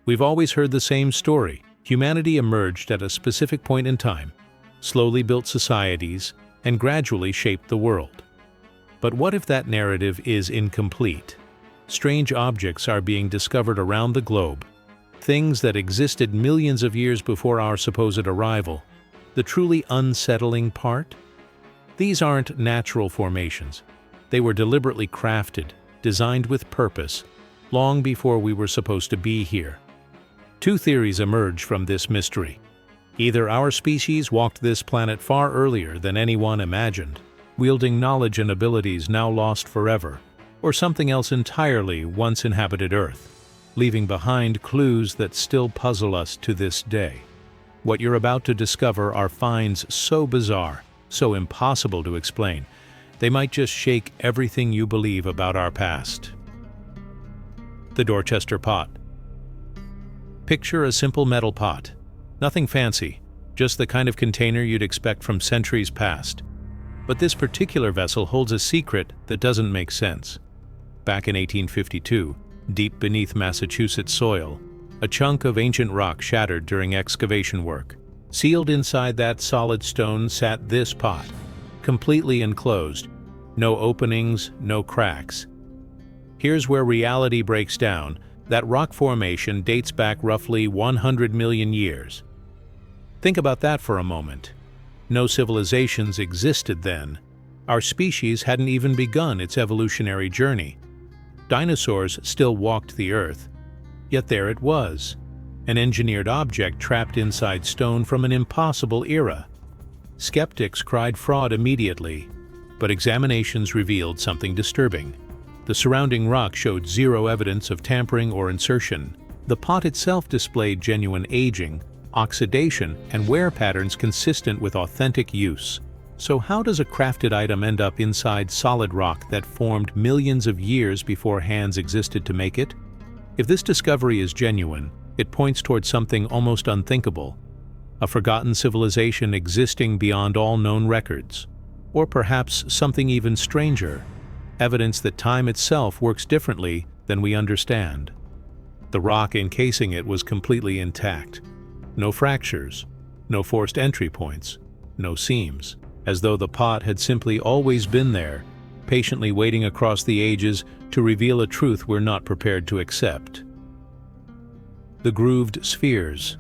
We've always heard the same story. Humanity emerged at a specific point in time, slowly built societies, and gradually shaped the world. But what if that narrative is incomplete? Strange objects are being discovered around the globe, things that existed millions of years before our supposed arrival. The truly unsettling part? These aren't natural formations. They were deliberately crafted, designed with purpose, long before we were supposed to be here. Two theories emerge from this mystery. Either our species walked this planet far earlier than anyone imagined, wielding knowledge and abilities now lost forever, or something else entirely once inhabited Earth, leaving behind clues that still puzzle us to this day. What you're about to discover are finds so bizarre, so impossible to explain, they might just shake everything you believe about our past. The Dorchester Pot. Picture a simple metal pot. Nothing fancy, just the kind of container you'd expect from centuries past. But this particular vessel holds a secret that doesn't make sense. Back in 1852, deep beneath Massachusetts soil, a chunk of ancient rock shattered during excavation work. Sealed inside that solid stone sat this pot, completely enclosed, no openings, no cracks. Here's where reality breaks down. That rock formation dates back roughly 100 million years. Think about that for a moment. No civilizations existed then. Our species hadn't even begun its evolutionary journey. Dinosaurs still walked the earth. Yet there it was, an engineered object trapped inside stone from an impossible era. Skeptics cried fraud immediately, but examinations revealed something disturbing. The surrounding rock showed zero evidence of tampering or insertion. The pot itself displayed genuine aging, oxidation, and wear patterns consistent with authentic use. So how does a crafted item end up inside solid rock that formed millions of years before hands existed to make it? If this discovery is genuine, it points towards something almost unthinkable, a forgotten civilization existing beyond all known records. Or perhaps something even stranger, evidence that time itself works differently than we understand. The rock encasing it was completely intact. No fractures, no forced entry points, no seams, as though the pot had simply always been there, patiently waiting across the ages to reveal a truth we're not prepared to accept. The grooved spheres.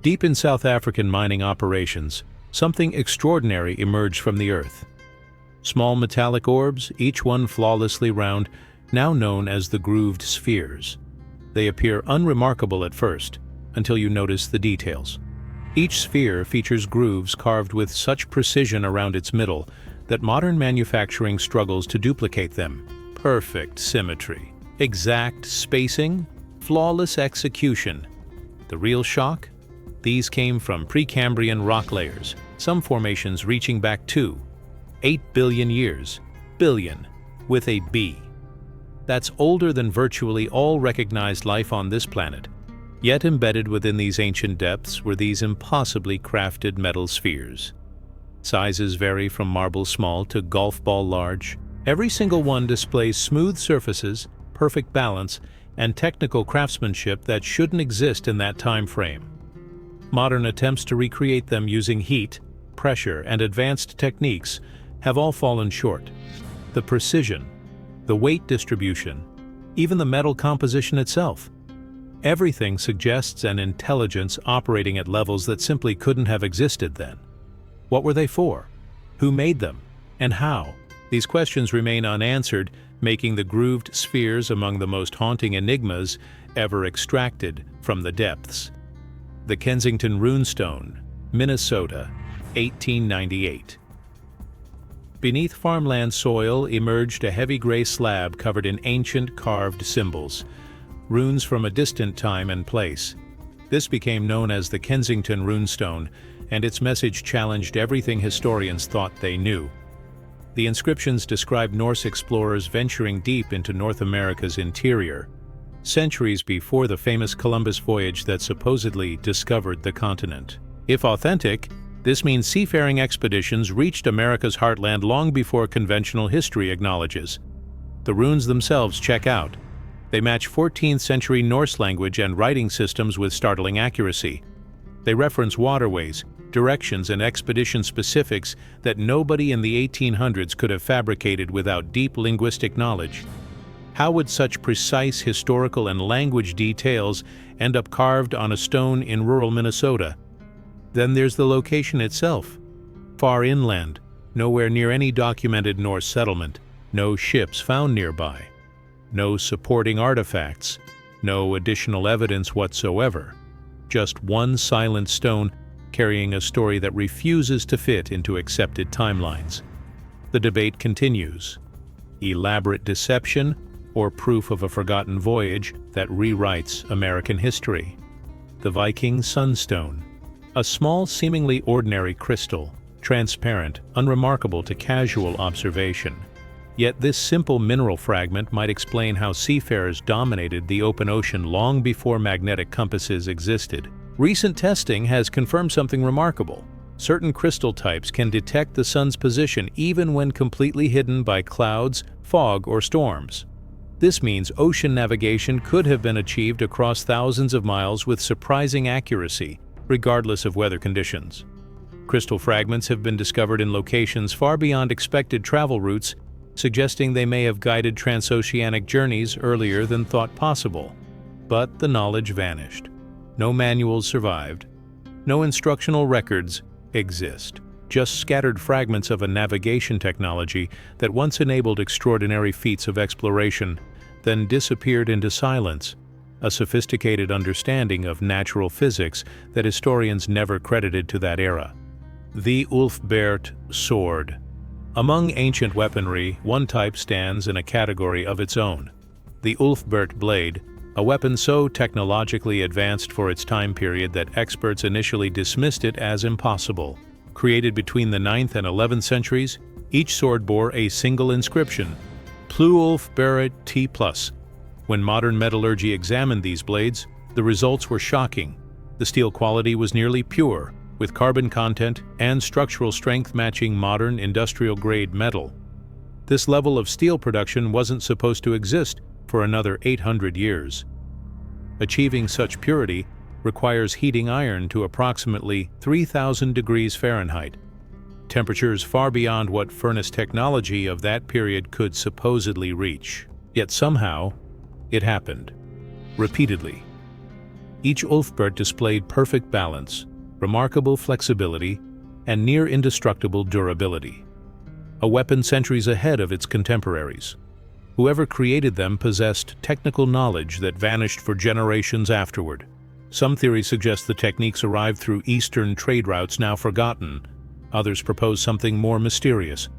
Deep in South African mining operations, something extraordinary emerged from the earth. Small metallic orbs, each one flawlessly round, now known as the grooved spheres. They appear unremarkable at first, until you notice the details. Each sphere features grooves carved with such precision around its middle that modern manufacturing struggles to duplicate them. Perfect symmetry, exact spacing, flawless execution. The real shock? These came from Precambrian rock layers, some formations reaching back to 8 billion years, billion, with a B. That's older than virtually all recognized life on this planet. Yet embedded within these ancient depths were these impossibly crafted metal spheres. Sizes vary from marble small to golf ball large. Every single one displays smooth surfaces, perfect balance, and technical craftsmanship that shouldn't exist in that time frame. Modern attempts to recreate them using heat, pressure, and advanced techniques have all fallen short. The precision, the weight distribution, even the metal composition itself. Everything suggests an intelligence operating at levels that simply couldn't have existed then. What were they for? Who made them? And how? These questions remain unanswered, making the grooved spheres among the most haunting enigmas ever extracted from the depths. The Kensington Runestone, Minnesota, 1898. Beneath farmland soil emerged a heavy gray slab covered in ancient carved symbols, runes from a distant time and place. This became known as the Kensington Runestone, and its message challenged everything historians thought they knew. The inscriptions describe Norse explorers venturing deep into North America's interior, centuries before the famous Columbus voyage that supposedly discovered the continent. If authentic, this means seafaring expeditions reached America's heartland long before conventional history acknowledges. The runes themselves check out. They match 14th century Norse language and writing systems with startling accuracy. They reference waterways, directions, and expedition specifics that nobody in the 1800s could have fabricated without deep linguistic knowledge. How would such precise historical and language details end up carved on a stone in rural Minnesota? Then there's the location itself. Far inland, nowhere near any documented Norse settlement, no ships found nearby, no supporting artifacts, no additional evidence whatsoever. Just one silent stone carrying a story that refuses to fit into accepted timelines. The debate continues. Elaborate deception or proof of a forgotten voyage that rewrites American history? The Viking Sunstone, a small, seemingly ordinary crystal, transparent, unremarkable to casual observation. Yet this simple mineral fragment might explain how seafarers dominated the open ocean long before magnetic compasses existed. Recent testing has confirmed something remarkable. Certain crystal types can detect the sun's position even when completely hidden by clouds, fog, or storms. This means ocean navigation could have been achieved across thousands of miles with surprising accuracy, regardless of weather conditions. Crystal fragments have been discovered in locations far beyond expected travel routes, suggesting they may have guided transoceanic journeys earlier than thought possible. But the knowledge vanished. No manuals survived. No instructional records exist. Just scattered fragments of a navigation technology that once enabled extraordinary feats of exploration, then disappeared into silence, a sophisticated understanding of natural physics that historians never credited to that era. The Ulfberht Sword. Among ancient weaponry, one type stands in a category of its own. The Ulfberht blade, a weapon so technologically advanced for its time period that experts initially dismissed it as impossible. Created between the 9th and 11th centuries, each sword bore a single inscription, Plu Ulfberht T+. When modern metallurgy examined these blades, the results were shocking. The steel quality was nearly pure, with carbon content and structural strength matching modern industrial-grade metal. This level of steel production wasn't supposed to exist for another 800 years. Achieving such purity requires heating iron to approximately 3,000 degrees Fahrenheit, temperatures far beyond what furnace technology of that period could supposedly reach. Yet somehow, it happened. Repeatedly. Each Ulfberht displayed perfect balance, remarkable flexibility, and near indestructible durability. A weapon centuries ahead of its contemporaries. Whoever created them possessed technical knowledge that vanished for generations afterward. Some theories suggest the techniques arrived through Eastern trade routes now forgotten. Others propose something more mysterious,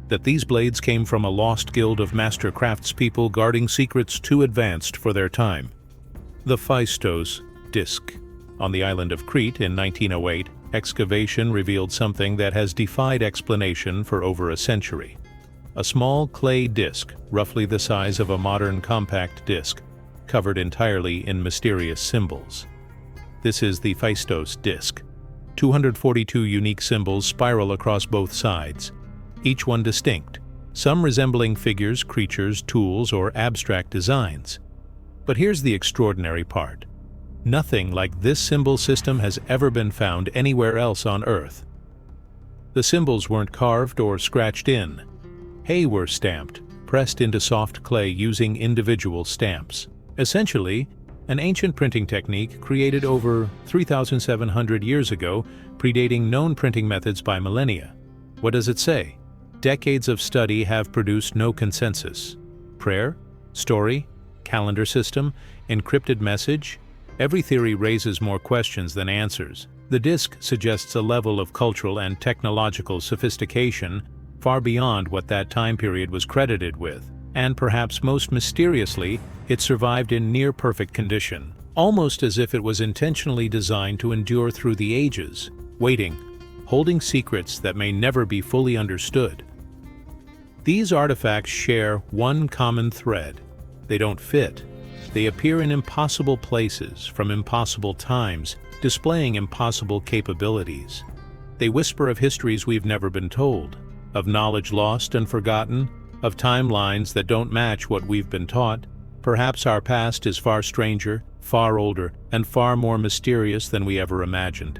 that these blades came from a lost guild of master craftspeople guarding secrets too advanced for their time. The Phaistos Disc. On the island of Crete in 1908, excavation revealed something that has defied explanation for over a century. A small clay disc, roughly the size of a modern compact disc, covered entirely in mysterious symbols. This is the Phaistos Disc. 242 unique symbols spiral across both sides, each one distinct, some resembling figures, creatures, tools, or abstract designs. But here's the extraordinary part. Nothing like this symbol system has ever been found anywhere else on Earth. The symbols weren't carved or scratched in. Hay were stamped, pressed into soft clay using individual stamps. Essentially, an ancient printing technique created over 3,700 years ago, predating known printing methods by millennia. What does it say? Decades of study have produced no consensus. Prayer, story, calendar system, encrypted message. Every theory raises more questions than answers. The disc suggests a level of cultural and technological sophistication far beyond what that time period was credited with. And perhaps most mysteriously, it survived in near-perfect condition, almost as if it was intentionally designed to endure through the ages, waiting, holding secrets that may never be fully understood. These artifacts share one common thread. They don't fit. They appear in impossible places, from impossible times, displaying impossible capabilities. They whisper of histories we've never been told, of knowledge lost and forgotten, of timelines that don't match what we've been taught. perhaps our past is far stranger, far older, and far more mysterious than we ever imagined.